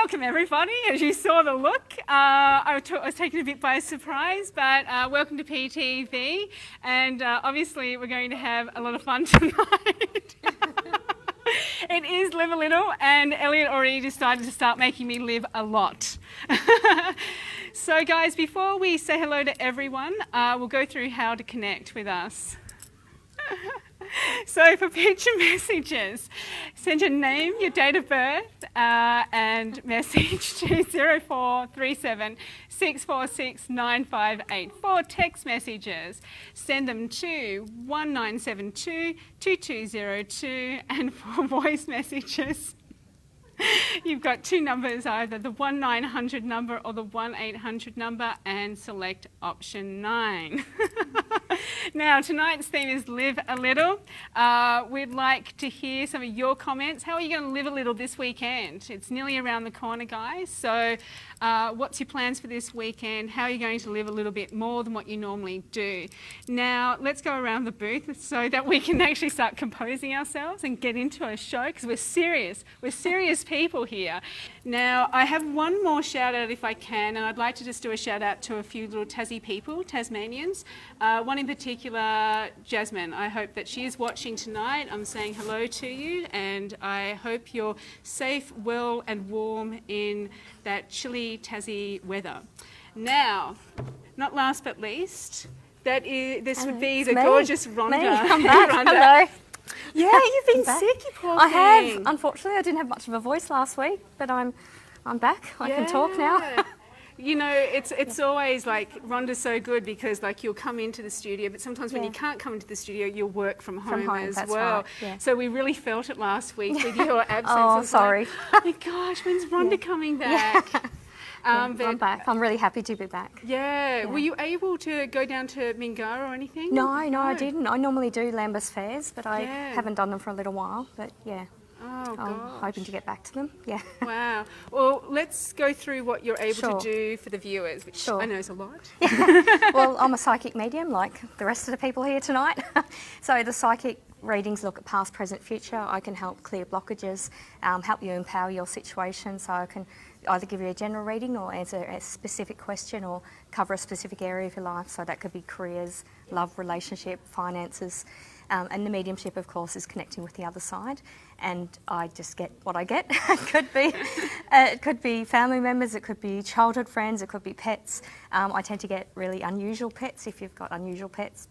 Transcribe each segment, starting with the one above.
welcome everybody. As you saw the look, I was taken a bit by surprise, but welcome to PTV, and obviously we're going to have a lot of fun tonight. It is Live a Little, and Elliot already decided to start making me live a lot. So guys, before we say hello to everyone, we'll go through how to connect with us. So for picture messages, send your name, your date of birth, and message to 0437 646 9584. Text messages, send them to 1972 2202, and for voice messages, you've got two numbers, either the 1900 number or the 1800 number, and select option 9. Now, tonight's theme is Live a Little. We'd like to hear some of your comments. How are you going to live a little this weekend? It's nearly around the corner, guys. So what's your plans for this weekend? How are you going to live a little bit more than what you normally do? Now, let's go around the booth so that we can actually start composing ourselves and get into a show, because we're serious. We're serious people here. Now, I have one more shout out if I can, and I'd like to just do a shout out to a few little Tassie people, Tasmanians. One in particular, Jasmine. I hope that she is watching tonight. I'm saying hello to you, and I hope you're safe, well and warm in that chilly Tassie weather. Now, not last but least, this would be the gorgeous Rhonda. I'm back. Rhonda. Hello. Yeah, you've been sick, you poor I have. thing. Unfortunately, I didn't have much of a voice last week, but I'm back. I can talk now. You know, it's always like, Rhonda's so good because like you'll come into the studio, but sometimes when you can't come into the studio, you'll work from home as that's well. right, yeah. So we really felt it last week with your absence. Oh, sorry. Like, oh my gosh, when's Rhonda coming back? I'm back. I'm really happy to be back. Yeah. Were you able to go down to Mingara or anything? No, I didn't. I normally do Lambeth fairs, but I haven't done them for a little while. But yeah. Oh, I'm gosh. hoping to get back to them. Yeah. Wow. Well, let's go through what you're able to do for the viewers, which I know is a lot. Well, I'm a psychic medium like the rest of the people here tonight. So the psychic readings look at past, present, future. I can help clear blockages, help you empower your situation. So I can either give you a general reading or answer a specific question or cover a specific area of your life. So that could be careers, love, relationship, finances. And the mediumship, of course, is connecting with the other side. And I just get what I get. It could be family members, it could be childhood friends, it could be pets. I tend to get really unusual pets if you've got unusual pets.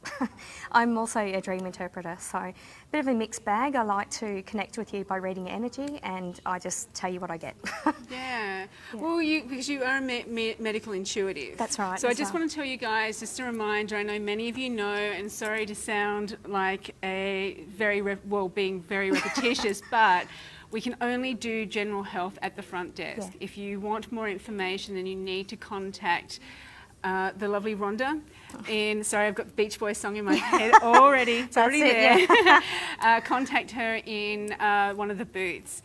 I'm also a dream interpreter, so a bit of a mixed bag. I like to connect with you by reading your energy, and I just tell you what I get. Yeah. Well, because you are a medical intuitive. That's right. So I just want to tell you guys, just a reminder, I know many of you know, and sorry to sound like a being very repetitious, but we can only do general health at the front desk. Yeah. If you want more information, then you need to contact the lovely Rhonda. Sorry, I've got the Beach Boys song in my head already. It's already there. Yeah. Contact her in one of the booths.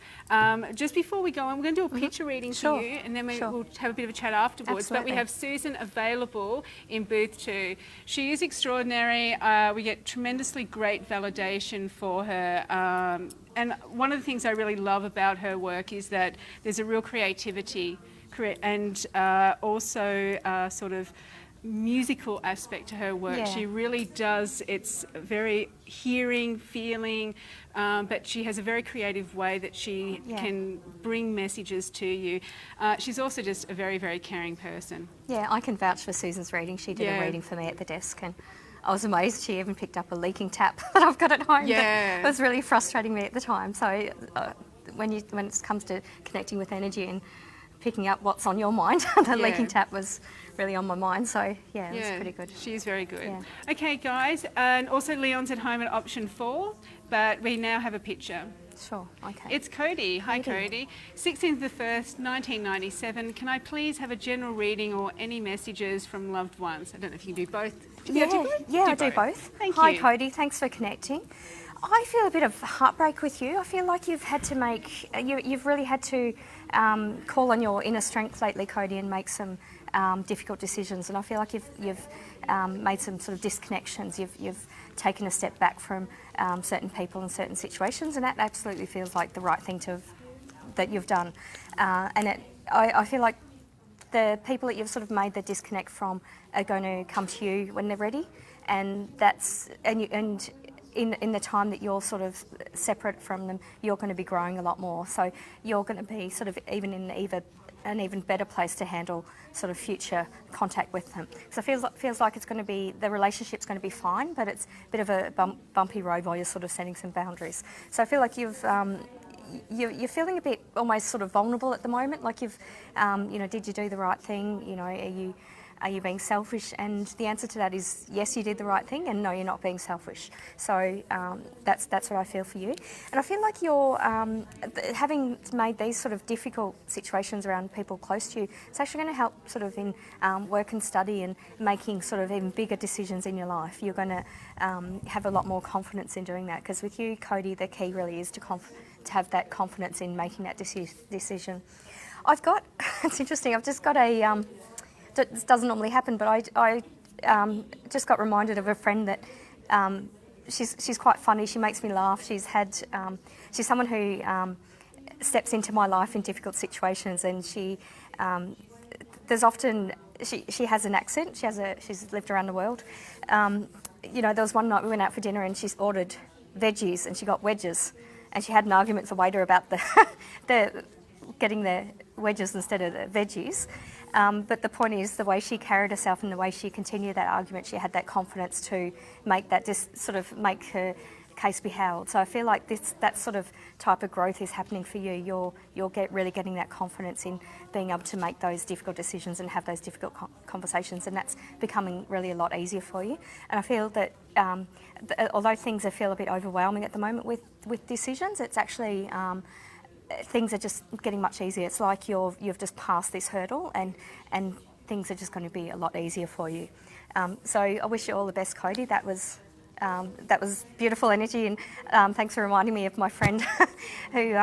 Just before we go on, we're going to do a picture reading for you, and then we'll have a bit of a chat afterwards. Absolutely. But we have Susan available in booth 2. She is extraordinary. We get tremendously great validation for her. And one of the things I really love about her work is that there's a real creativity and also sort of musical aspect to her work. She really does. It's very hearing, feeling, but she has a very creative way that she can bring messages to you. She's also just a very, very caring person. Yeah, I can vouch for Susan's reading. She did a reading for me at the desk, and I was amazed she even picked up a leaking tap that I've got at home. Yeah. That was really frustrating me at the time. So when it comes to connecting with energy and picking up what's on your mind, the leaking tap was really on my mind. So yeah, it was pretty good. She's very good. Yeah. Okay, guys, and also Leon's at home at option 4, but we now have a picture. Sure, okay. It's Cody. Hi, Cody. 16th of the 1st, 1997. Can I please have a general reading or any messages from loved ones? I don't know if you can do both. I do both. Thank you. Hi, Cody. Thanks for connecting. I feel a bit of heartbreak with you. I feel like you've had to you've really had to call on your inner strength lately, Cody, and make some difficult decisions. And I feel like you've made some sort of disconnections. You've taken a step back from certain people and certain situations, and that absolutely feels like the right thing that you've done. And I feel like the people that you've sort of made the disconnect from are going to come to you when they're ready, and in the time that you're sort of separate from them, you're going to be growing a lot more. So you're going to be sort of even in an even better place to handle sort of future contact with them. So it feels like it's going to be, the relationship's going to be fine, but it's a bit of a bumpy road while you're sort of setting some boundaries. So I feel like you're feeling a bit almost sort of vulnerable at the moment, like did you do the right thing? Are you being selfish? And the answer to that is yes, you did the right thing, and no, you're not being selfish. So that's what I feel for you. And I feel like you're, having made these sort of difficult situations around people close to you, it's actually going to help sort of in work and study and making sort of even bigger decisions in your life. You're going to have a lot more confidence in doing that, because with you, Cody, the key really is to have that confidence in making that decision. It's interesting, I've just got this doesn't normally happen, but I just got reminded of a friend that she's quite funny. She makes me laugh. She's someone who steps into my life in difficult situations, and she has an accent. She's lived around the world. There was one night we went out for dinner and she's ordered veggies and she got wedges, and she had an argument with the waiter about the getting the wedges instead of the veggies. But the point is, the way she carried herself and the way she continued that argument, she had that confidence to make make her case be held. So I feel like that sort of type of growth is happening for you. You're really getting that confidence in being able to make those difficult decisions and have those difficult conversations, and that's becoming really a lot easier for you. And I feel that although things feel a bit overwhelming at the moment with decisions, it's actually things are just getting much easier. It's like you've just passed this hurdle, and things are just going to be a lot easier for you. So I wish you all the best, Cody. That was beautiful energy, and thanks for reminding me of my friend who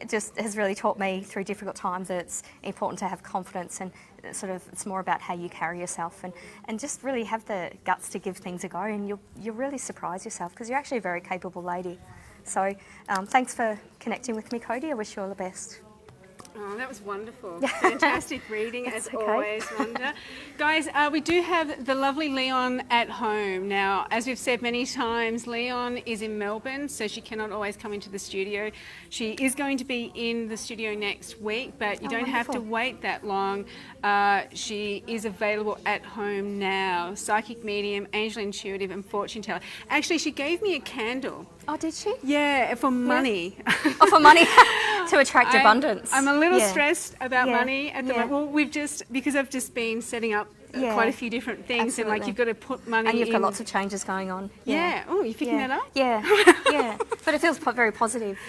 just has really taught me through difficult times that it's important to have confidence, and it's more about how you carry yourself, and just really have the guts to give things a go, and you'll really surprise yourself, because you're actually a very capable lady. So thanks for connecting with me, Cody. I wish you all the best. Oh, that was wonderful. Fantastic reading, as always, Rhonda. Guys, we do have the lovely Leon at home. Now, as we've said many times, Leon is in Melbourne, so she cannot always come into the studio. She is going to be in the studio next week, but you don't have to wait that long. She is available at home now. Psychic medium, angel intuitive, and fortune teller. Actually, she gave me a candle. Oh, did she? Yeah, for money. Oh, for money. To attract abundance. I'm a little stressed about money at the moment. Well, because I've just been setting up quite a few different things. Absolutely. And you've got to put money in. And you've got lots of changes going on. Yeah. Oh, you picking that up? Yeah, yeah. But it feels very positive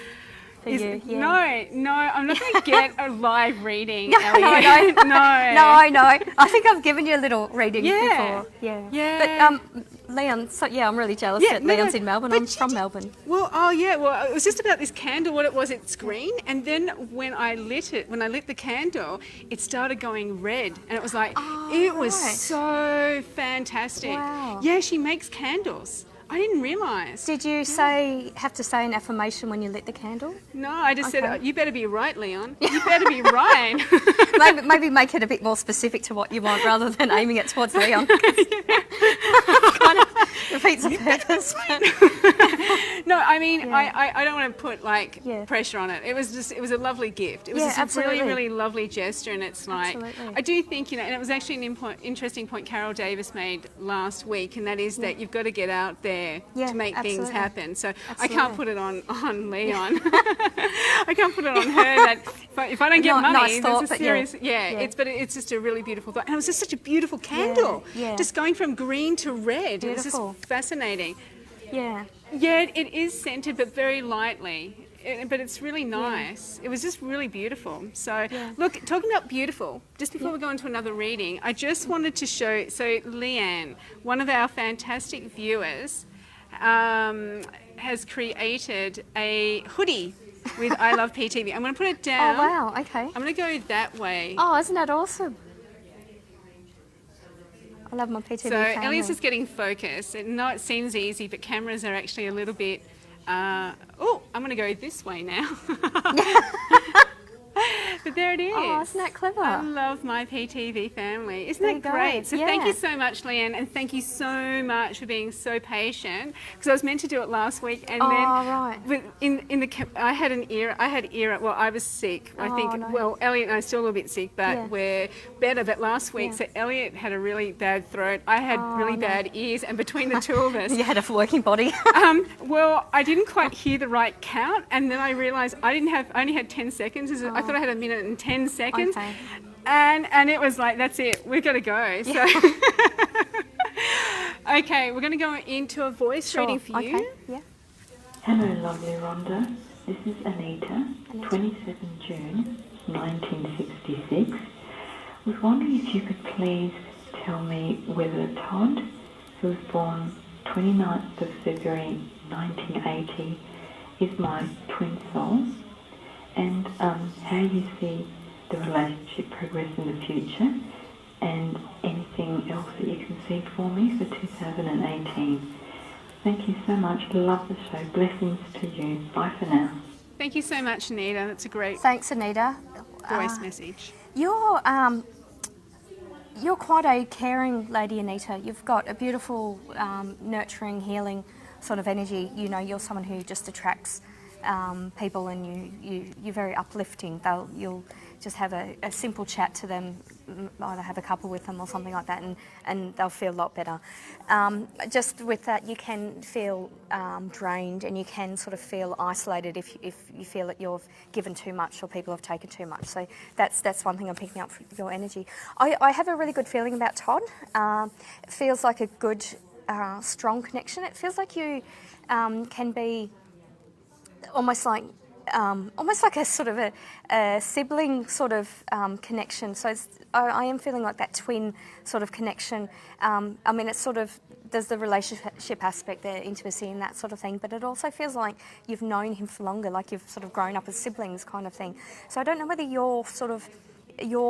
for you. Yeah. No, I'm not going to get a live reading. No. Elliot. No. I think I've given you a little reading before. Yeah. But Leon, I'm really jealous that Leon's in Melbourne. I'm from Melbourne. Well, it was just about this candle, what it was, it's green, and then when I lit the candle, it started going red, and it was like, it was so fantastic. Wow. Yeah, she makes candles. I didn't realise. Did you have to say an affirmation when you lit the candle? No, I just said, you better be right, Leon. You better be right. maybe make it a bit more specific to what you want rather than aiming it towards Leon. Kind of defeats the purpose. No, I mean, I don't want to put pressure on it. It was a lovely gift. It was just a really, really lovely gesture, and it's like, I do think, and it was actually an interesting point Carol Davis made last week, and that is that you've got to get out there to make things happen. So I can't put it on Leon. I can't put it on her that if I don't get money, there's a serious it's just a really beautiful thought. And it was just such a beautiful candle. Just going from green to red. Beautiful. It was just fascinating. Yeah, it is scented, but very lightly. But it's really nice. It was just really beautiful. So, look, talking about beautiful, just before we go on to another reading, I just wanted to show, Leanne, one of our fantastic viewers, has created a hoodie with I Love PTV. I'm going to put it down. Oh, wow, okay. I'm going to go that way. Oh, isn't that awesome? I love my PTV family. Elias is getting focus. No, it seems easy, but cameras are actually a little bit... I'm going to go this way now. But there it is. Oh, isn't that clever? I love my PTV family. Isn't There that you go. great? So thank Yeah. you so much, Leanne, and thank you so much for being so patient. Because I was meant to do it last week, and right. I had well, I was sick. I think. no. Well, Elliot and I are still a little bit sick, but Yeah. we're better. But last week, Yeah. so Elliot had a really bad throat. I had really no. bad ears, and between the two of us. You had a working body. Well, I didn't quite hear the right count, and then I realised I only had 10 seconds. I thought I had a minute and 10 seconds, Okay. and it was like, that's it, we've got to go. So, okay, we're going to go into a voice reading for you. Okay. Yeah. Hello, lovely Rhonda. This is Anita, 27 June 1966. Was wondering if you could please tell me whether Todd, who was born 29th of February 1980, is my twin soul, and how you see the relationship progress in the future, and anything else that you can see for me for 2018. Thank you so much. Love the show. Blessings to you. Bye for now. Thank you so much, Anita. That's a great Thanks, Anita. voice message. You're quite a caring lady, Anita. You've got a beautiful, nurturing, healing sort of energy. You know, you're someone who just attracts people, and you're very uplifting. You'll just have a simple chat to them, either have a couple with them or something like that, and they'll feel a lot better. Just with that, you can feel drained, and you can sort of feel isolated if you feel that you've given too much or people have taken too much. So that's one thing I'm picking up for your energy. I have a really good feeling about Todd. It feels like a good, strong connection. It feels like you can be almost like a sort of a sibling sort of connection. So I am feeling like that twin sort of connection. I mean, it's sort of, there's the relationship aspect, the intimacy and that sort of thing, but it also feels like you've known him for longer, like you've sort of grown up as siblings kind of thing. So I don't know whether your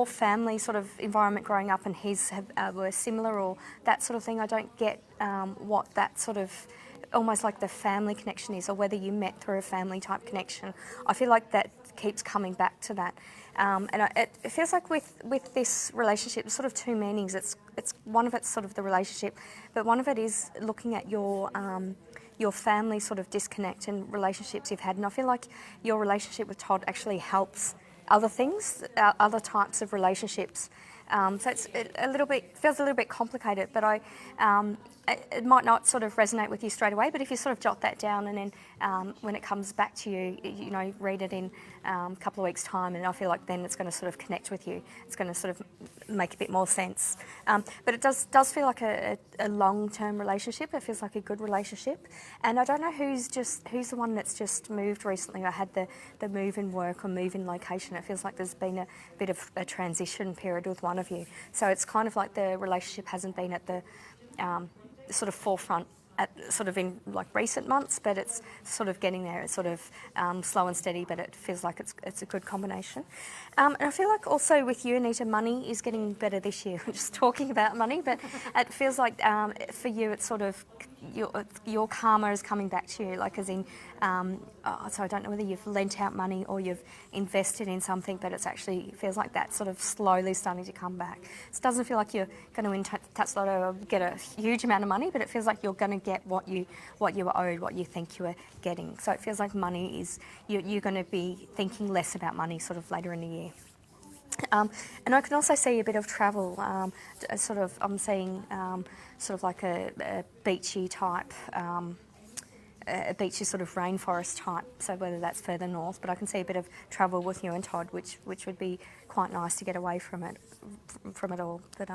family sort of environment growing up and his were similar or that sort of thing. I don't get what that sort of almost like the family connection is, or whether you met through a family type connection. I feel like that keeps coming back to that. It feels like with this relationship, there's sort of two meanings. It's one of it's sort of the relationship, but one of it is looking at your family sort of disconnect and relationships you've had. And I feel like your relationship with Todd actually helps other things, other types of relationships. So it's feels a little bit complicated, but it might not sort of resonate with you straight away. But if you sort of jot that down, and then when it comes back to you, you know, read it in a couple of weeks' time, and I feel like then it's going to sort of connect with you. It's going to sort of make a bit more sense. But it does feel like a long-term relationship. It feels like a good relationship, and I don't know who's the one that's just moved recently. I had the move in work or move in location. It feels like there's been a bit of a transition period with one of you. So it's kind of like the relationship hasn't been at the sort of forefront sort of in like recent months, but it's sort of getting there. It's sort of slow and steady, but it feels like it's a good combination. And I feel like also with you, Anita, money is getting better this year. We're just talking about money, but it feels like for you, it's sort of your karma is coming back to you, like as in, so I don't know whether you've lent out money or you've invested in something, but it's actually feels like that sort of slowly starting to come back. It doesn't feel like you're going to win Touch Lotto or get a huge amount of money, but it feels like you're going to get what you were owed, what you think you were getting. So it feels like money is, you're going to be thinking less about money sort of later in the year. And I can also see a bit of travel. I'm seeing sort of like a beachy type, a beachy sort of rainforest type. So whether that's further north, but I can see a bit of travel with you and Todd, which would be quite nice to get away from it all. But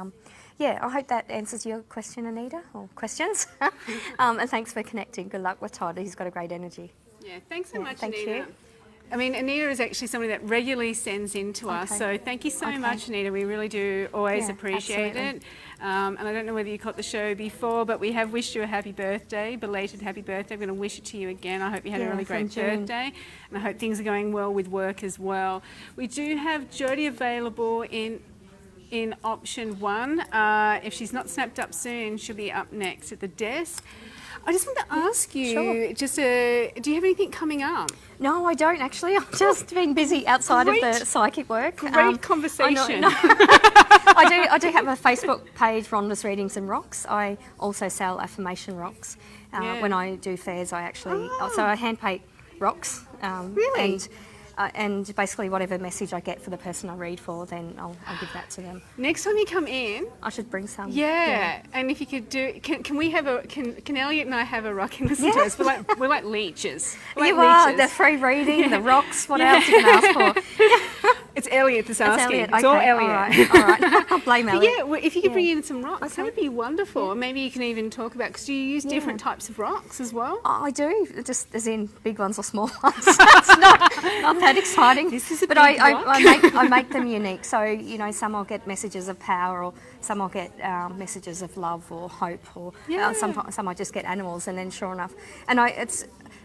yeah, I hope that answers your question, Anita, or questions. And thanks for connecting. Good luck with Todd. He's got a great energy. Yeah, thanks so much, thank Anita. you. I mean, Anita is actually somebody that regularly sends in to us, so thank you so much, Anita. We really do always appreciate it. And I don't know whether you caught the show before, but we have wished you a happy birthday, belated happy birthday. I'm going to wish it to you again. I hope you had a really great birthday, and I hope things are going well with work as well. We do have Jodie available in option 1. If she's not snapped up soon, she'll be up next at the desk. I just want to ask you, Sure. do you have anything coming up? No, I don't actually. I've just been busy outside of the psychic work. Great conversation. I do have a Facebook page, Rhonda's Readings and Rocks. I also sell affirmation rocks. When I do fairs, I actually so I hand paint rocks. Really? And basically whatever message I get for the person I read for, then I'll give that to them. Next time you come in, I should bring some. yeah. And if you could do, can we have can Elliot and I have a rock in the to us? We're like leeches. We're You like are leeches. the free reading, the rocks. What else you can ask for? It's Elliot that's asking. Elliot. It's all Okay, Elliot. All right. I'll blame But Elliot. yeah, well, if you could bring in some rocks, that would be wonderful. Maybe you can even talk about, because do you use different types of rocks as well? I do, just as in big ones or small ones. It's not that exciting. This is a but big I make them unique. So, you know, some I'll get messages of power, or some I'll get messages of love or hope, or some I just get animals. And then sure enough, and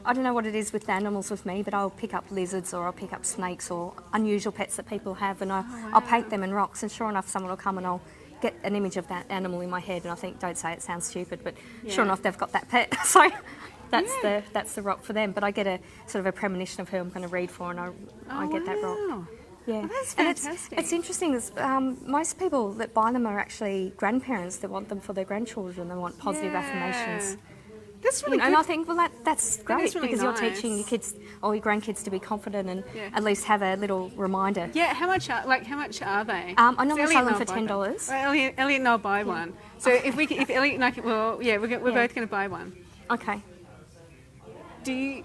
I don't know what it is with the animals with me, but I'll pick up lizards, or I'll pick up snakes, or unusual pets that people have, and I'll paint them in rocks, and sure enough someone will come and I'll get an image of that animal in my head, and I think, don't say it, sounds stupid, but sure enough they've got that pet. So that's the rock for them. But I get a sort of a premonition of who I'm going to read for, and I get that rock. Yeah, that's and fantastic. it's interesting. Most people that buy them are actually grandparents that want them for their grandchildren. They want positive affirmations. That's really good. And I think, well, that's great, is really because nice. you're teaching your kids or your grandkids to be confident and at least have a little reminder. Yeah, how much are they? I normally sell them for $10. Well, Elliot and I'll buy one. So if Elliot and I can, we're both going to buy one. Okay. Do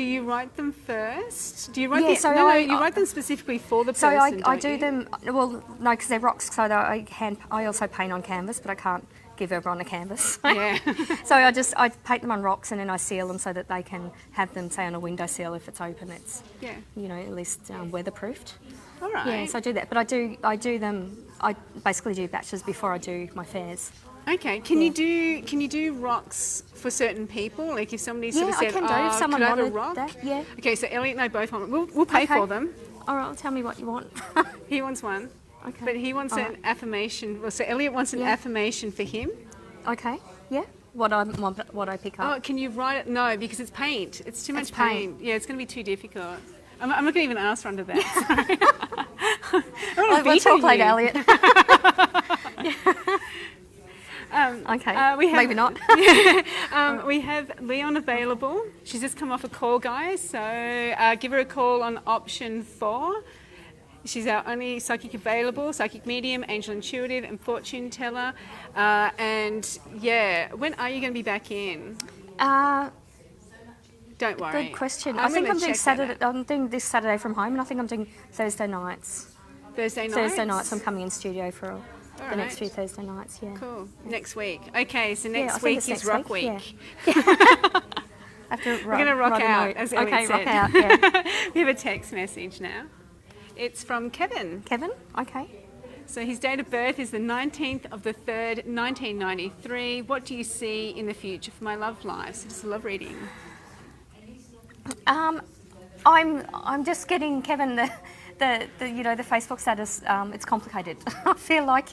you write them first? Do you write Yeah, them? so you write them specifically for the So person. I do them. Well, no, because they're rocks. So I also paint on canvas, but I can't give everyone a canvas. Yeah. So I paint them on rocks, and then I seal them so that they can have them, say, on a windowsill if it's open. It's at least weatherproofed. All right. Yeah, so I do that, but I do them. I basically do batches before I do my fairs. Okay. Can you do rocks for certain people? Like if somebody sort of said, I can do. If someone could I have a wanted rock? that, yeah. Okay, so Elliot and I both want. We'll pay for them. All right, tell me what you want. He wants one. Okay. But he wants an affirmation. Well, so Elliot wants an affirmation for him. Okay. Yeah. What I pick up. Oh, can you write it? No, because it's paint. It's too much paint. Yeah, it's going to be too difficult. I'm not going to even ask Rhonda that. Let's talk later, Elliot. Okay. Maybe not. We have Leon available. She's just come off a call, guys. So give her a call on option 4. She's our only psychic available, psychic medium, angel intuitive, and fortune teller. And yeah, when are you going to be back in? Don't worry. Good question. I think I'm doing Saturday. I'm doing this Saturday from home, and I think I'm doing Thursday nights. Thursday nights? Thursday nights. I'm coming in studio for the next few Thursday nights. Yeah. Cool. Next week. Okay, so next I think week it's is next Rock Week. Week. We're going to rock out, as Elliot said. Rock out. Yeah. We have a text message now. It's from Kevin. Kevin. Okay. So his date of birth is the 19th of the 3rd, 1993. What do you see in the future for my love life? So just a love reading. I'm just getting, Kevin, the Facebook status. It's complicated. I feel like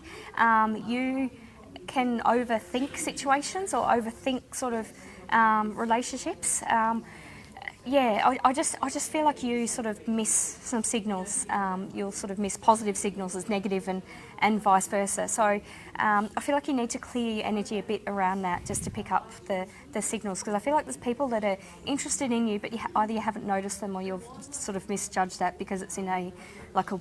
you can overthink situations or overthink sort of relationships. I just feel like you sort of miss some signals. You'll sort of miss positive signals as negative, and vice versa. So I feel like you need to clear your energy a bit around that, just to pick up the signals, because I feel like there's people that are interested in you, but either you haven't noticed them, or you've sort of misjudged that because it's in a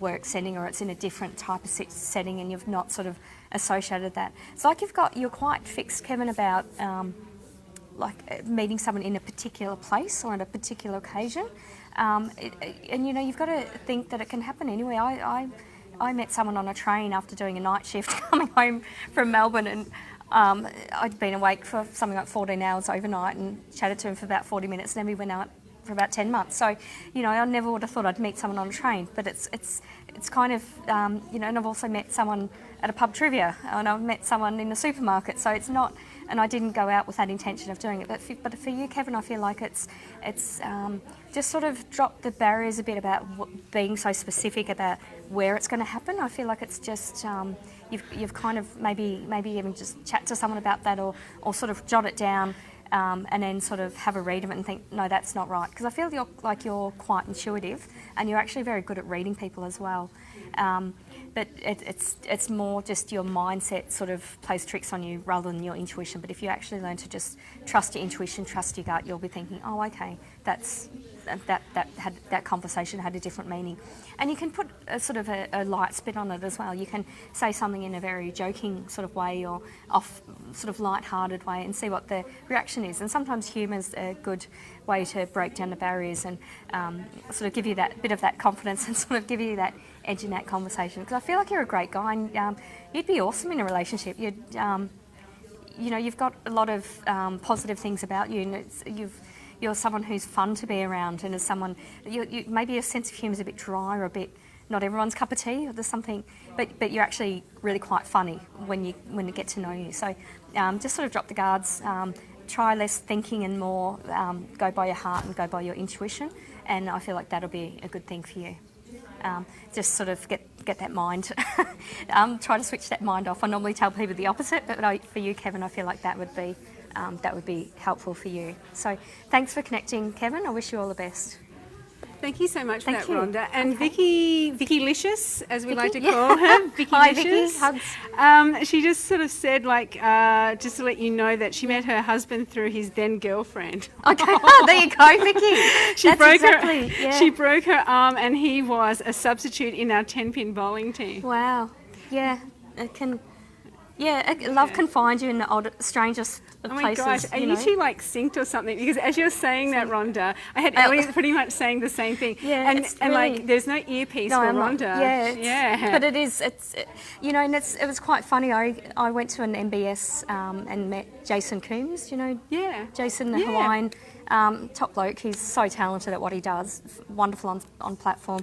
work setting, or it's in a different type of setting, and you've not sort of associated that. It's like you're quite fixed, Kevin, about meeting someone in a particular place or on a particular occasion, and you've got to think that it can happen anyway. I met someone on a train after doing a night shift coming home from Melbourne, and I'd been awake for something like 14 hours overnight and chatted to him for about 40 minutes, and then we went out for about 10 months. So, I never would have thought I'd meet someone on a train, but it's kind of, and I've also met someone at a pub trivia, and I've met someone in the supermarket, so it's not, and I didn't go out with that intention of doing it. But for you, Kevin, I feel like it's just sort of dropped the barriers a bit about being so specific about where it's going to happen. I feel like it's just you've kind of maybe even just chat to someone about that, or sort of jot it down. and then sort of have a read of it and think, no, that's not right. Because I feel you're quite intuitive, and you're actually very good at reading people as well. But it's more just your mindset sort of plays tricks on you rather than your intuition. But if you actually learn to just trust your intuition, trust your gut, you'll be thinking, oh, okay, that conversation had a different meaning. And you can put a sort of a light spin on it as well. You can say something in a very joking sort of way or off sort of light-hearted way and see what the reaction is. And sometimes humour's a good way to break down the barriers and sort of give you that bit of that confidence and sort of give you that edge in that conversation. Because I feel like you're a great guy and you'd be awesome in a relationship. You've got a lot of positive things about you, and you're someone who's fun to be around, and as someone, maybe your sense of humour is a bit dry or a bit not everyone's cup of tea. Or there's something, but you're actually really quite funny when you get to know you. So just sort of drop the guards, try less thinking and more go by your heart and go by your intuition, and I feel like that'll be a good thing for you. Just sort of get that mind, try to switch that mind off. I normally tell people the opposite, but for you, Kevin, I feel like that would be helpful for you. So thanks for connecting, Kevin. I wish you all the best. Thank you so much for that, you. Rhonda. And Okay. Vicky Licious, as we like to Vicky, call her, Vicky Hi, Licious. Vicky. Hugs. She just sort of said, just to let you know that she met her husband through his then girlfriend. Okay, there you go, Vicky. She broke her arm, and he was a substitute in our 10-pin bowling team. Wow. Yeah, love can find you in the strangest of Oh my places. gosh, are you two like synced or something? Because as you're saying that, Rhonda, I had Elliot pretty much saying the same thing. Yeah, and really, like there's no earpiece for I'm not- Rhonda. Yeah, but it was quite funny. I went to an MBS and met Jason Coombs. Yeah. Jason, the Hawaiian top bloke. He's so talented at what he does. Wonderful on platform.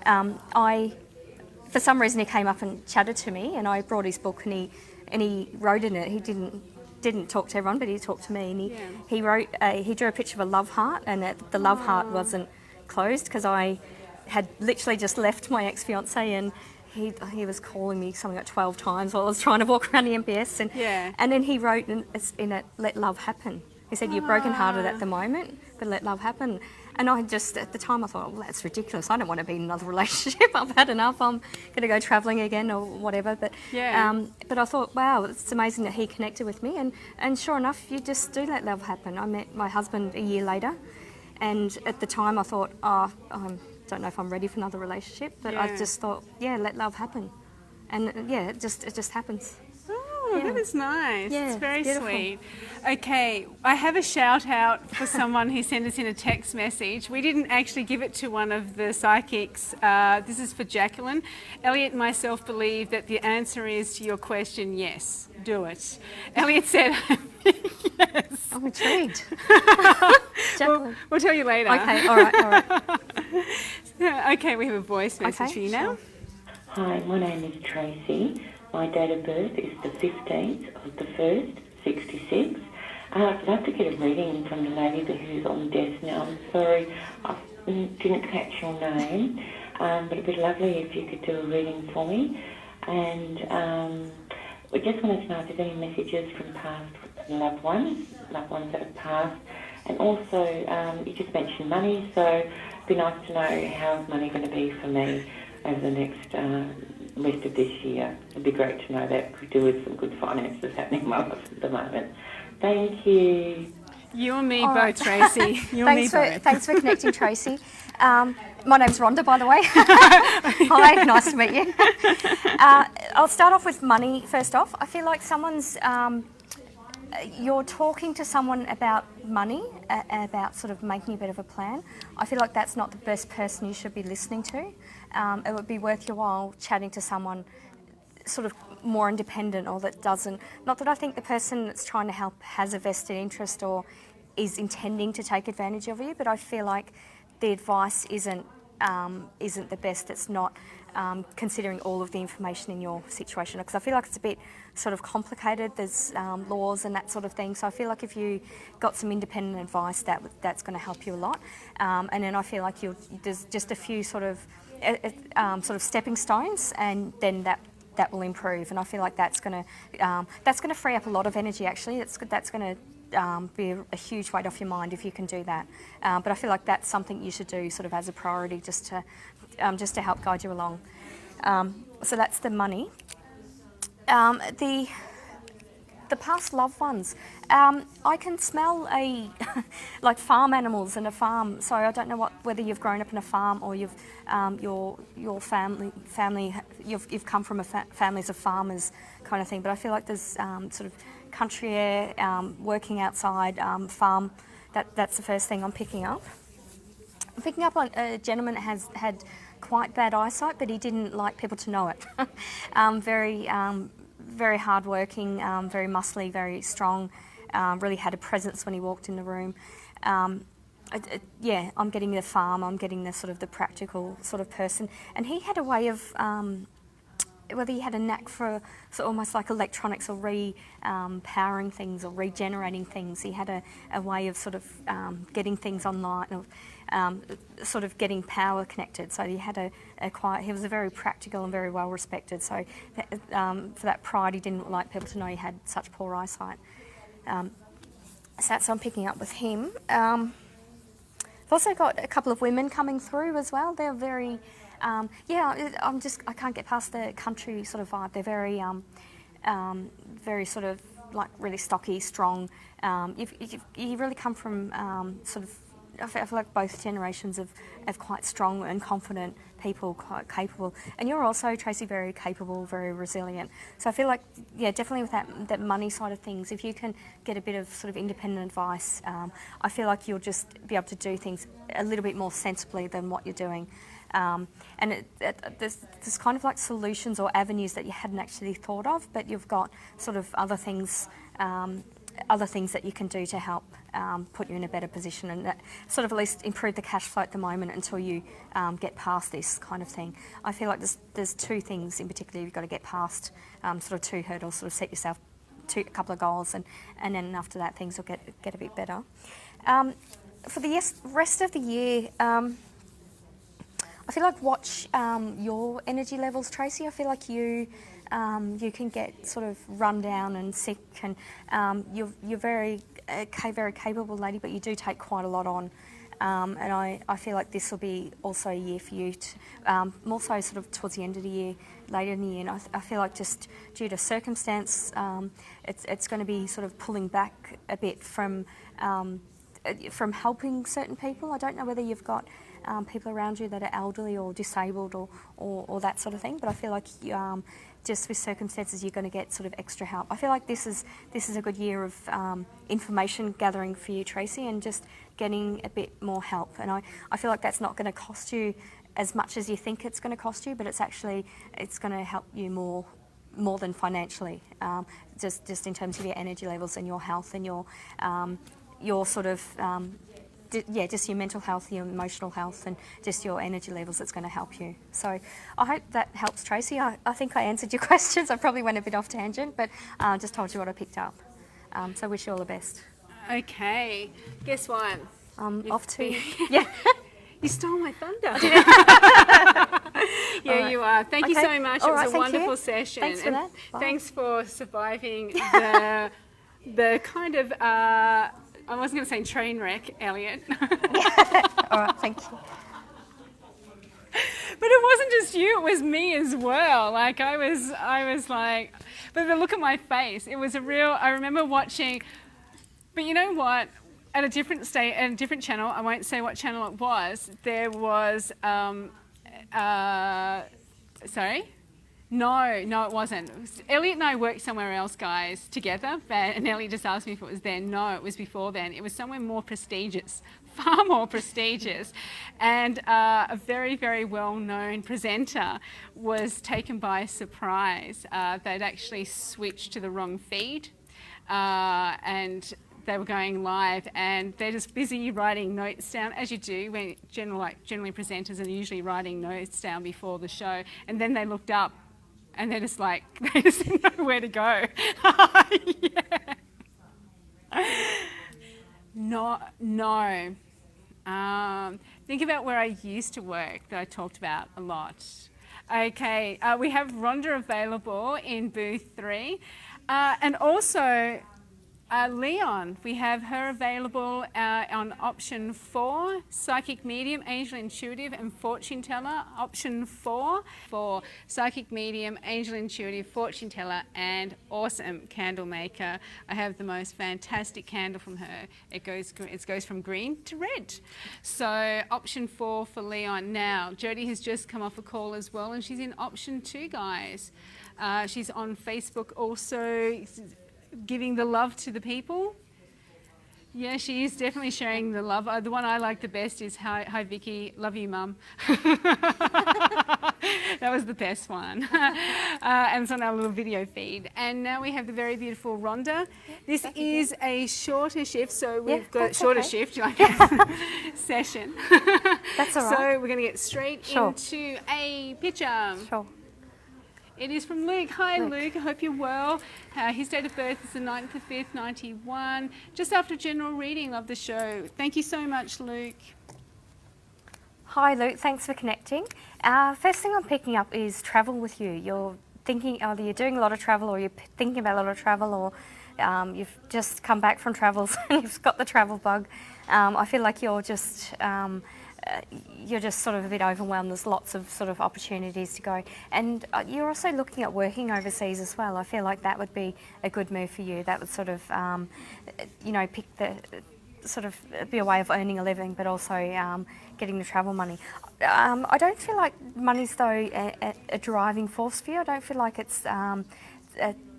For some reason, he came up and chatted to me, and I brought his book, and he wrote in it. He didn't talk to everyone, but he talked to me, and he drew a picture of a love heart, and the love heart wasn't closed because I had literally just left my ex-fiance, and he was calling me something like 12 times while I was trying to walk around the MBS, and then he wrote in it, "Let love happen." He said, "You're brokenhearted at the moment, but let love happen." And I just, at the time, I thought, well, that's ridiculous. I don't want to be in another relationship. I've had enough. I'm going to go travelling again or whatever. But but I thought, wow, it's amazing that he connected with me. And sure enough, you just do let love happen. I met my husband a year later. And at the time, I thought, I don't know if I'm ready for another relationship. But I just thought, let love happen. And it just happens. Oh, that was nice. Yeah, it's very beautiful. sweet. Okay, I have a shout out for someone who sent us in a text message. We didn't actually give it to one of the psychics. This is for Jacqueline. Elliot and myself believe that the answer is to your question, yes, do it. Elliot said, yes. I'm intrigued. We'll tell you later. Okay, all right. Okay, we have a voice message for you now. Hi, my name is Tracy. My date of birth is the 15th of the 1st, 66. I'd love to get a reading from the lady who's on death now. I'm sorry, I didn't catch your name, but it'd be lovely if you could do a reading for me. And we just wanted to know if there's any messages from past loved ones that have passed. And also, you just mentioned money, so it'd be nice to know how's money going to be for me over the next rest of this year. It'd be great to know that. We do with some good finances happening in my life at the moment. Thank you. You and me both, Tracy. You and me both. Thanks for connecting, Tracy. My name's Rhonda, by the way. Hi, nice to meet you. I'll start off with money first off. I feel like you're talking to someone about money, about sort of making a bit of a plan. I feel like that's not the best person you should be listening to. It would be worth your while chatting to someone sort of more independent or that doesn't, not that I think the person that's trying to help has a vested interest or is intending to take advantage of you, but I feel like the advice isn't the best. It's not considering all of the information in your situation, because I feel like it's a bit sort of complicated. There's laws and that sort of thing. So I feel like if you got some independent advice, that's going to help you a lot. And then I feel like there's just a few sort of stepping stones, and then that will improve. And I feel like that's going to free up a lot of energy. Actually, that's going to be a huge weight off your mind if you can do that. But I feel like that's something you should do sort of as a priority, just to help guide you along. So that's the money. The past loved ones. I can smell like farm animals in a farm. So I don't know whether you've grown up in a farm or you've your family you've come from families of farmers kind of thing. But I feel like there's sort of country air, working outside, farm. That's the first thing I'm picking up. I'm picking up on a gentleman that has had quite bad eyesight, but he didn't like people to know it. Very hardworking, very muscly, very strong, really had a presence when he walked in the room. Yeah, I'm getting the farm, I'm getting the sort of the practical sort of person. And he had a way of, whether he had a knack for sort of almost like electronics or powering things or regenerating things. He had a way of sort of getting things online, or sort of getting power connected. So he had he was a very practical and very well respected. So for that pride, he didn't like people to know he had such poor eyesight. So that's what I'm picking up with him. I've also got a couple of women coming through as well. They're very, I can't get past the country sort of vibe. They're very, very sort of like really stocky, strong. You really come from sort of, I feel like both generations of quite strong and confident people, quite capable. And you're also, Tracy, very capable, very resilient. So I feel like, yeah, definitely with that money side of things, if you can get a bit of sort of independent advice, I feel like you'll just be able to do things a little bit more sensibly than what you're doing. And there's kind of like solutions or avenues that you hadn't actually thought of, but you've got sort of other things that you can do to help put you in a better position, and that sort of at least improve the cash flow at the moment until you get past this kind of thing. I feel like there's two things in particular you've got to get past, sort of two hurdles, sort of set yourself a couple of goals, and then after that things will get a bit better. For the rest of the year, I feel like watch your energy levels, Tracy. I feel like you can get sort of run down and sick, and you're very capable lady, but you do take quite a lot on. And I feel like this will be also a year for you, more so sort of towards the end of the year, later in the year. And I feel like just due to circumstance, it's going to be sort of pulling back a bit from helping certain people. I don't know whether you've got people around you that are elderly or disabled or that sort of thing, but I feel like just with circumstances you're going to get sort of extra help. I feel like this is a good year of information gathering for you, Tracy, and just getting a bit more help. And I feel like that's not going to cost you as much as you think it's going to cost you, but it's going to help you more than financially, just in terms of your energy levels and your health and your sort of just your mental health, your emotional health, and just your energy levels. That's going to help you. So I hope that helps, Tracy. I think I answered your questions. I probably went a bit off tangent, but just told you what I picked up. So I wish you all the best. Okay, guess what? Off to yeah. You stole my thunder. Yeah, right. You are. Thank you so much. It was a wonderful session. Thanks for that. Bye. Thanks for surviving the kind of, I wasn't going to say train wreck, Elliot. All right, thank you. But it wasn't just you, it was me as well. Like I was like, but the look at my face, it was I remember watching, but you know what? At a different channel, I won't say what channel it was, there was, sorry? No, it wasn't. Elliot and I worked somewhere else, guys, together, and Elliot just asked me if it was then. No, it was before then. It was somewhere more prestigious, far more prestigious. And a very, very well-known presenter was taken by surprise. They'd actually switched to the wrong feed, and they were going live, and they're just busy writing notes down, as you do when generally presenters are usually writing notes down before the show. And then they looked up, and they're just like, they just didn't know where to go. Yeah. No. Think about where I used to work that I talked about a lot. Okay, we have Rhonda available in booth 3. And also, Leon, we have her available on option 4, Psychic Medium, Angel Intuitive and Fortune Teller. Option 4 for Psychic Medium, Angel Intuitive, Fortune Teller and awesome candle maker. I have the most fantastic candle from her. It goes from green to red. So option 4 for Leon. Now, Jodie has just come off a call as well and she's in option 2, guys. She's on Facebook also, giving the love to the people. Yeah, she is definitely sharing the love. The one I like the best is hi Vicky, love you mum. That was the best one. And it's on our little video feed. And now we have the very beautiful Rhonda. This is a shorter shift, so we've got a shorter shift, like session. That's all right. So we're going to get straight into a picture. Sure. It is from Luke. Hi Luke, I hope you're well. His date of birth is the 9th of 5th, 91. Just after general reading of the show. Thank you so much, Luke. Hi Luke, thanks for connecting. First thing I'm picking up is travel with you. You're thinking either you're doing a lot of travel or you're thinking about a lot of travel, or you've just come back from travels and you've got the travel bug. I feel like you're just sort of a bit overwhelmed. There's lots of sort of opportunities to go, and you're also looking at working overseas as well. I feel like that would be a good move for you. That would sort of, pick the sort of be a way of earning a living, but also getting the travel money. I don't feel like money's though a driving force for you. I don't feel like it's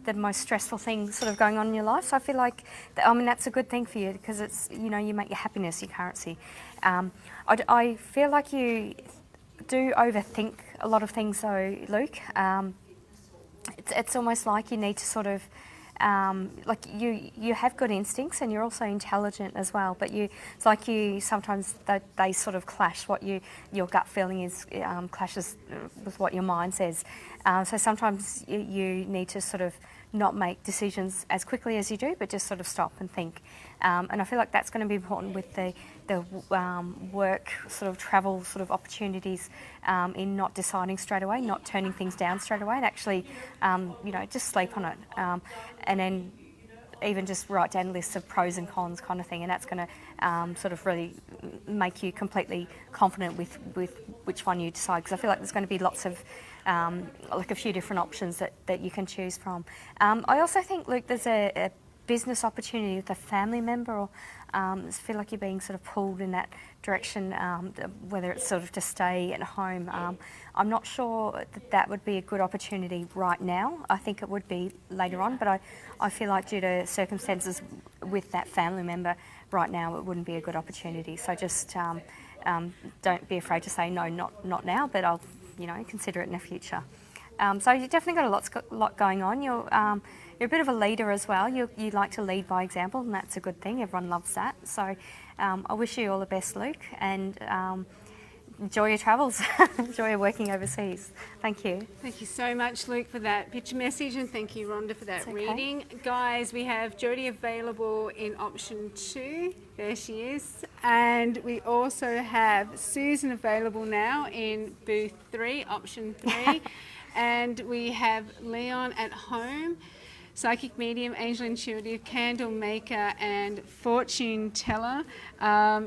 the most stressful thing sort of going on in your life. So I feel like, that's a good thing for you because it's, you make your happiness your currency. I feel like you do overthink a lot of things though, Luke. It's almost like you need to sort of, you have good instincts and you're also intelligent as well, but it's like you sometimes they sort of clash. What your gut feeling is clashes with what your mind says. So sometimes you need to sort of not make decisions as quickly as you do, but just sort of stop and think. And I feel like that's going to be important with the work sort of travel sort of opportunities, in not deciding straight away, not turning things down straight away, and actually, just sleep on it, and then even just write down lists of pros and cons kind of thing, and that's going to sort of really make you completely confident with which one you decide, because I feel like there's going to be lots of like a few different options that you can choose from. I also think, Luke, there's a business opportunity with a family member, or I feel like you're being sort of pulled in that direction, whether it's sort of to stay at home. I'm not sure that would be a good opportunity right now. I think it would be later on, but I feel like due to circumstances with that family member right now, it wouldn't be a good opportunity. So just don't be afraid to say no, not now, but I'll consider it in the future. So you've definitely got a lot going on. You're a bit of a leader as well. You like to lead by example, and that's a good thing. Everyone loves that. So I wish you all the best, Luke, and enjoy your travels. Enjoy your working overseas. Thank you. Thank you so much, Luke, for that picture message, and thank you, Rhonda, for that reading. Guys, we have Jodie available in option 2. There she is. And we also have Susan available now in booth 3, option 3. And we have Leon at home, Psychic Medium, Angel Intuitive, Candle Maker and Fortune Teller.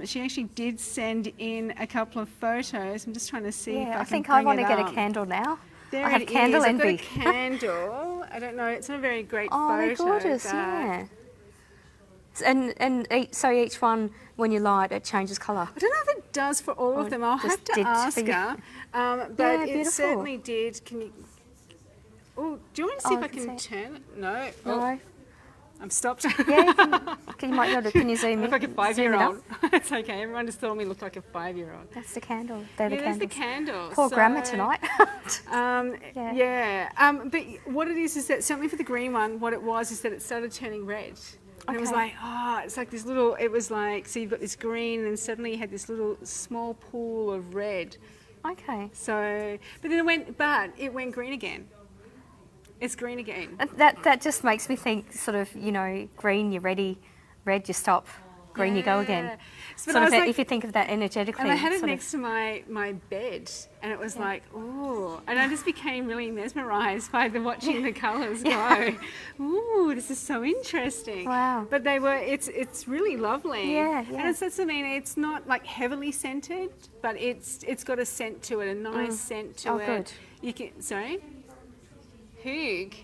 She actually did send in a couple of photos. I'm just trying to see if I think I want to get a candle now. There I have it candle is. envy. I've got a candle. I don't know, it's not a very great photo. Oh, they're gorgeous, yeah. And so each one, when you light, it changes colour. I don't know if it does for all of them. I'll have to ask her. But it certainly did. Can you? Oh, do you want to see if I can turn it? No. No. I'm stopped. Yeah, you might be able to. Can you zoom in? I look like a 5-year-old. It's okay. Everyone just thought me looked like a 5-year-old. That's the candle. They're the candles. That's the candle. Poor grandma tonight. But what it is that certainly for the green one, what it was is that it started turning red. And it was like, it's like this little, it was like, so you've got this green and then suddenly you had this little small pool of red. Okay. So, but then it went green again. It's green again. That just makes me think sort of, green, you're ready, red, you stop, green you go again. But Sort I of, was like, if you think of that energetically. and I had it sort of- next to my bed, and it was like, ooh, and I just became really mesmerised by watching the colours go. Ooh, this is so interesting. Wow. But it's really lovely. Yeah, And yeah. it's not like heavily scented, but it's got a scent to it, a nice scent to Oh, it. good. You can, sorry? Hoog.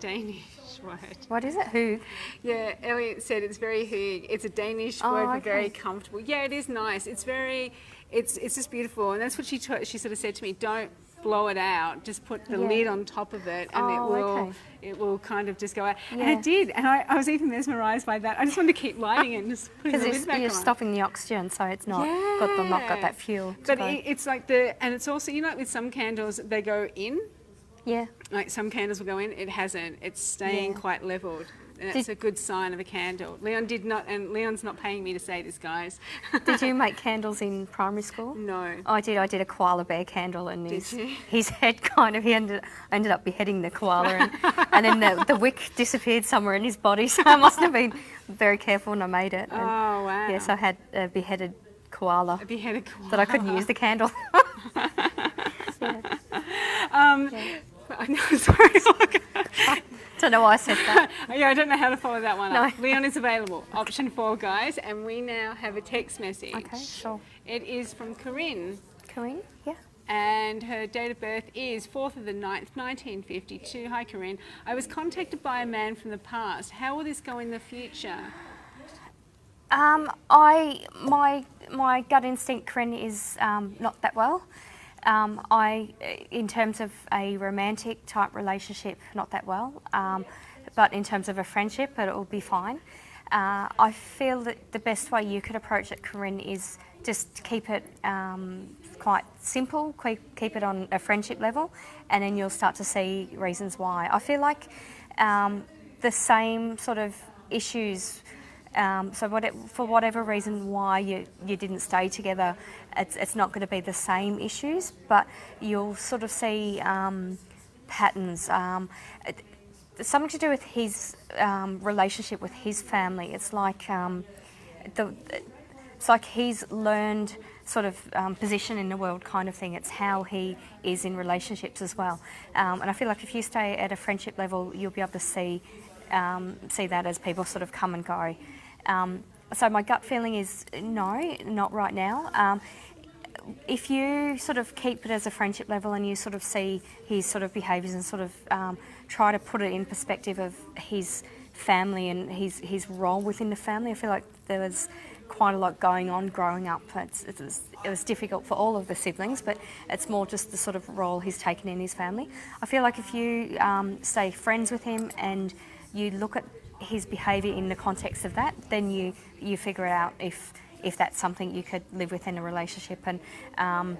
Danish word. What is it? Who? Yeah, Elliot said it's very hoog. It's a Danish word for very comfortable. Yeah, it is nice. It's very, it's just beautiful. And that's what she sort of said to me, don't blow it out, just put the lid on top of it and it will kind of just go out. And it did. And I was even mesmerised by that. I just wanted to keep lighting it and just putting the lid back You're on. stopping the oxygen, so it's not got that fuel. But it's like and it's also, you know, with some candles, they go in. Yeah. Like some candles will go in, it hasn't. It's staying quite levelled. And that's a good sign of a candle. Leon did not, and Leon's not paying me to say this, guys. Did you make candles in primary school? No. I did. I did a koala bear candle, and his head kind of, he ended up beheading the koala, and then the wick disappeared somewhere in his body. So I must have been very careful when I made it. And, Oh, wow. Yes, I had a beheaded koala. A beheaded koala. That I couldn't use the candle. I know, sorry. Don't know why I said that. Yeah, I don't know how to follow that one up. No. Leon is available. Option 4, guys. And we now have a text message. Okay, sure. It is from Corinne. Corinne? Yeah. And her date of birth is 4th of the 9th, 1952. Hi, Corinne. I was contacted by a man from the past. How will this go in the future? My gut instinct, Corinne, is not that well. In terms of a romantic type relationship, not that well. But in terms of a friendship, it will be fine. I feel that the best way you could approach it, Corinne, is just keep it quite simple, keep it on a friendship level, and then you'll start to see reasons why. I feel like the same sort of issues, for whatever reason why you didn't stay together, it's not going to be the same issues, but you'll sort of see patterns. Something to do with his relationship with his family. It's like he's learned sort of position in the world kind of thing. It's how he is in relationships as well. And I feel like if you stay at a friendship level, you'll be able to see that as people sort of come and go. So my gut feeling is no, not right now. If you sort of keep it as a friendship level and you sort of see his sort of behaviours and sort of try to put it in perspective of his family and his role within the family, I feel like there was quite a lot going on growing up. It was difficult for all of the siblings, but it's more just the sort of role he's taken in his family. I feel like if you stay friends with him and you look at his behaviour in the context of that, then you figure out if that's something you could live with in a relationship. And I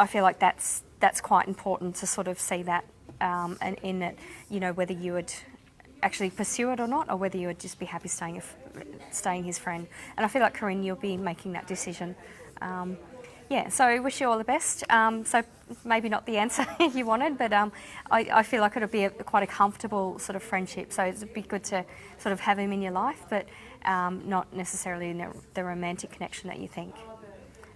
feel like that's quite important to sort of see that, and in it, you know, whether you would actually pursue it or not, or whether you would just be happy staying his friend. And I feel like, Corinne, you'll be making that decision. So I wish you all the best. So maybe not the answer you wanted, but I feel like it'll be quite a comfortable sort of friendship. So it'd be good to sort of have him in your life, but not necessarily in the romantic connection that you think.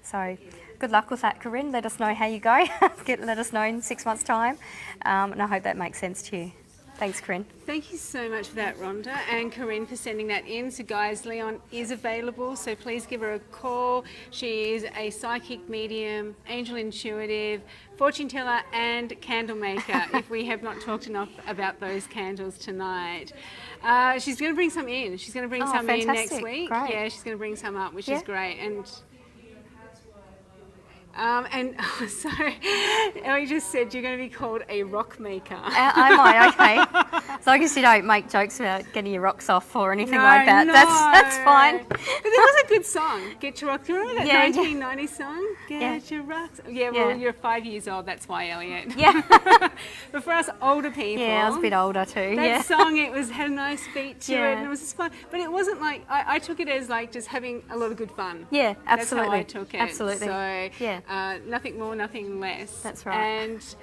So good luck with that, Corinne. Let us know how you go. Let us know in 6 months' time. And I hope that makes sense to you. Thanks, Corinne. Thank you so much for that, Rhonda, and Corinne for sending that in. So guys, Leon is available, so please give her a call. She is a psychic medium, angel intuitive, fortune teller and candle maker, if we have not talked enough about those candles tonight. She's going to bring some in. She's going to bring some in next week. Great. Yeah, she's going to bring some up, which is great. And so Ellie just said you're going to be called a rock maker. I might, okay. So I guess you don't make jokes about getting your rocks off or anything like that. No. That's fine. But there was a good song, Get Your Rocks. Remember that Yeah, 1990 song? Get Your Rocks. Yeah, well, you're 5 years old, that's why, Elliot. Yeah. But for us older people. Yeah, I was a bit older too. That song, had a nice beat to it, Yeah. and it was just fun. But it wasn't like, I took it as like just having a lot of good fun. Yeah, absolutely. That's how I took it. Absolutely. So, yeah. Nothing more, nothing less. That's right. And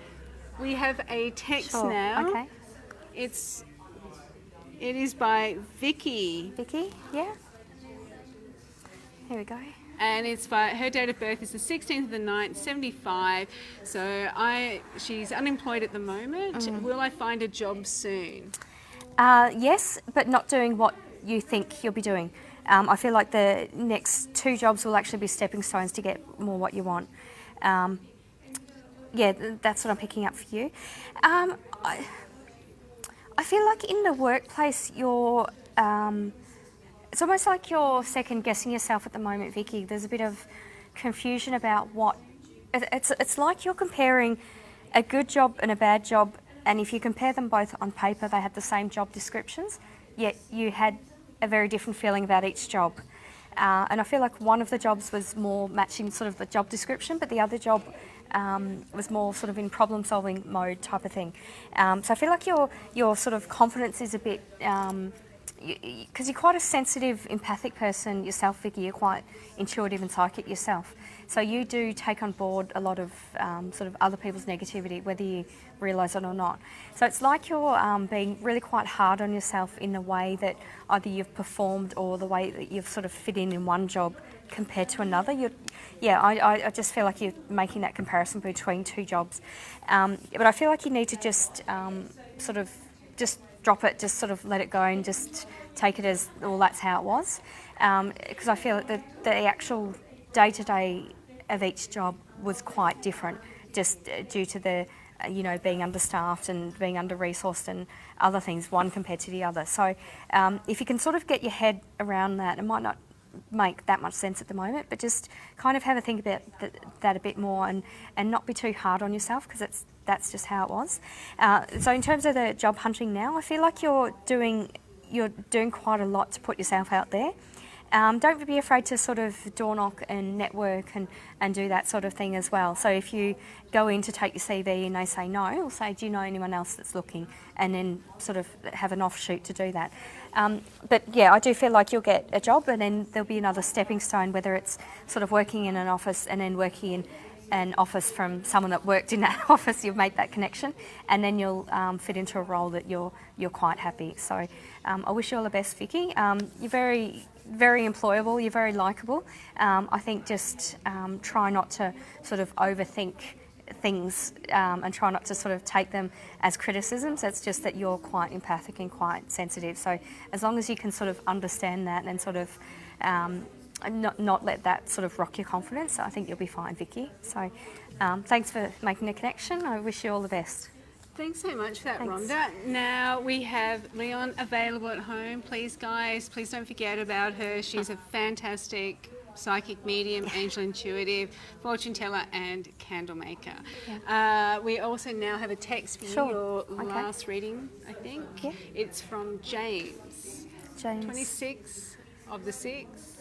we have a text Sure. now. Okay. It's It is by Vicky. Vicky, yeah. Here we go. And it's by, her date of birth is the 16th of the 9th, 75. So she's unemployed at the moment. Will I find a job soon? Yes, but not doing what you think you'll be doing. I feel like the next 2 jobs will actually be stepping stones to get more what you want. Yeah, that's what I'm picking up for you. I feel like in the workplace you're... it's almost like you're second guessing yourself at the moment, Vicky. There's a bit of confusion about what... It's like you're comparing a good job and a bad job, and if you compare them both on paper, they had the same job descriptions, yet you had a very different feeling about each job. And I feel like one of the jobs was more matching sort of the job description, but the other job was more sort of in problem-solving mode type of thing. So I feel like your sort of confidence is a bit... because you're quite a sensitive, empathic person yourself, Vicky. You're quite intuitive and psychic yourself. So you do take on board a lot of sort of other people's negativity, whether you realise it or not. So it's like you're being really quite hard on yourself in the way that either you've performed or the way that you've sort of fit in one job compared to another. I just feel like you're making that comparison between 2 jobs. But I feel like you need to just sort of just drop it, just sort of let it go and just take it as, well, that's how it was. Because I feel that the actual day-to-day of each job was quite different, just due to the, being understaffed and being under-resourced and other things, one compared to the other. So if you can sort of get your head around that, it might not make that much sense at the moment, but just kind of have a think about that a bit more and not be too hard on yourself, because that's just how it was. So in terms of the job hunting now, I feel like you're doing quite a lot to put yourself out there. Don't be afraid to sort of door knock and network and do that sort of thing as well. So if you go in to take your CV and they say no, or say, do you know anyone else that's looking? And then sort of have an offshoot to do that. But yeah, I do feel like you'll get a job, and then there'll be another stepping stone, whether it's sort of working in an office and then working in an office from someone that worked in that office. You've made that connection, and then you'll fit into a role that you're quite happy. So I wish you all the best, Vicky. You're very, very employable. You're very likeable. I think just try not to sort of overthink things and try not to sort of take them as criticisms. It's just that you're quite empathic and quite sensitive. So as long as you can sort of understand that and sort of not let that sort of rock your confidence, I think you'll be fine, Vicky. So thanks for making the connection. I wish you all the best. Thanks so much for that, Thanks. Rhonda. Now we have Leon available at home. Please, guys, please don't forget about her. She's a fantastic psychic medium, angel intuitive, fortune teller and candle maker. Yeah. We also now have a text for Sure. your last reading, I think. Yeah. It's from James. 26 of the 6th.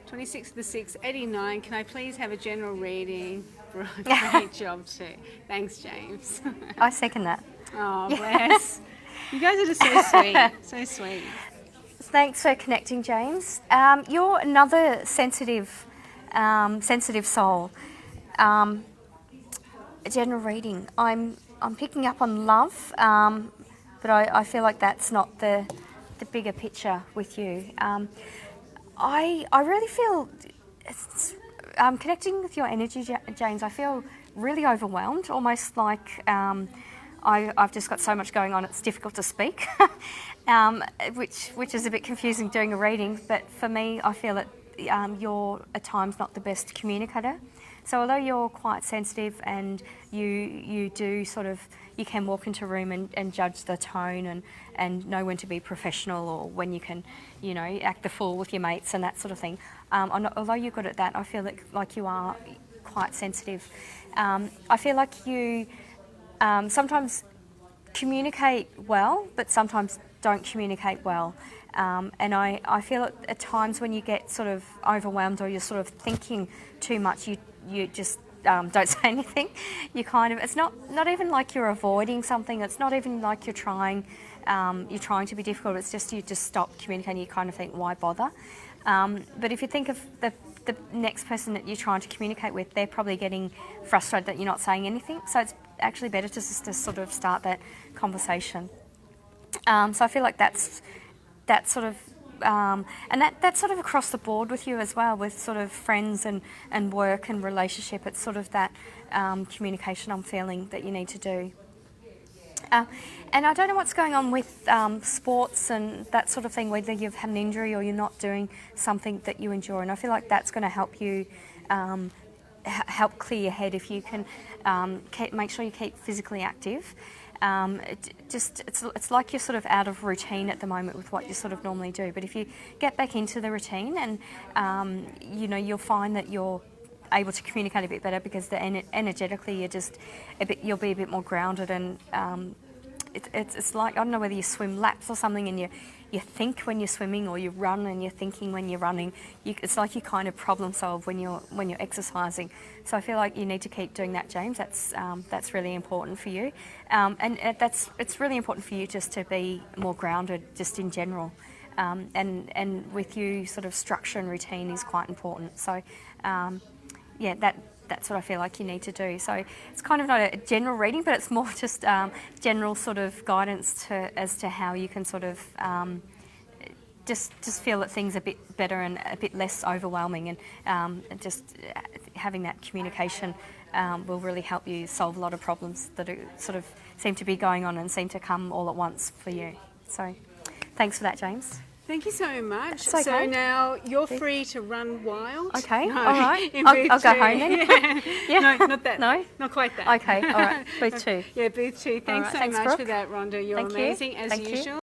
26 of the 6th, 89. Can I please have a general reading for a great job too? Thanks, James. I second that. Oh, bless. You guys are just so sweet. So sweet. Thanks for connecting, James. You're another sensitive soul. A general reading. I'm picking up on love, but I feel like that's not the bigger picture with you. I really feel connecting with your energy, James. I feel really overwhelmed, almost like I've just got so much going on. It's difficult to speak, which is a bit confusing doing a reading. But for me, I feel that you're at times not the best communicator. So although you're quite sensitive and you do sort of, you can walk into a room and judge the tone and know when to be professional or when you can, act the fool with your mates and that sort of thing. Although you're good at that, I feel like you are quite sensitive. I feel like you sometimes communicate well, but sometimes don't communicate well. And I feel at times when you get sort of overwhelmed or you're sort of thinking too much, you just don't say anything. You kind of, it's not even like you're avoiding something. It's not even like you're trying to be difficult. It's just you just stop communicating. You kind of think, why bother? But if you think of the next person that you're trying to communicate with, they're probably getting frustrated that you're not saying anything. So it's actually better to just sort of start that conversation. So I feel like that's sort of, and that's sort of across the board with you as well, with sort of friends and work and relationship. It's sort of that communication I'm feeling that you need to do. And I don't know what's going on with sports and that sort of thing, whether you've had an injury or you're not doing something that you enjoy. And I feel like that's going to help you help clear your head if you can make sure you keep physically active. It's like you're sort of out of routine at the moment with what you sort of normally do. But if you get back into the routine, and you'll find that you're able to communicate a bit better, because energetically you'll be a bit more grounded, and it's like, I don't know whether you swim laps or something, and you think when you're swimming, or you run and you're thinking when you're running. It's like you kind of problem solve when you're exercising. So I feel like you need to keep doing that, James. That's really important for you, and it's really important for you just to be more grounded, just in general. And with you, sort of structure and routine is quite important. So that's what I feel like you need to do. So it's kind of not a general reading, but it's more just general sort of guidance as to how you can sort of just feel that things are a bit better and a bit less overwhelming, and just having that communication will really help you solve a lot of problems that are sort of seem to be going on and seem to come all at once for you. So thanks for that, James. Thank you so much. It's okay. So now you're free to run wild. Okay, No, all right. in I'll booth go two. home then. Yeah. Yeah. No, not that. No? Not quite that. Okay, all right. Booth 2. Yeah, booth 2. Thanks right, so thanks, much Brooke. for that, Rhonda. You're Thank you. amazing as Thank you. usual.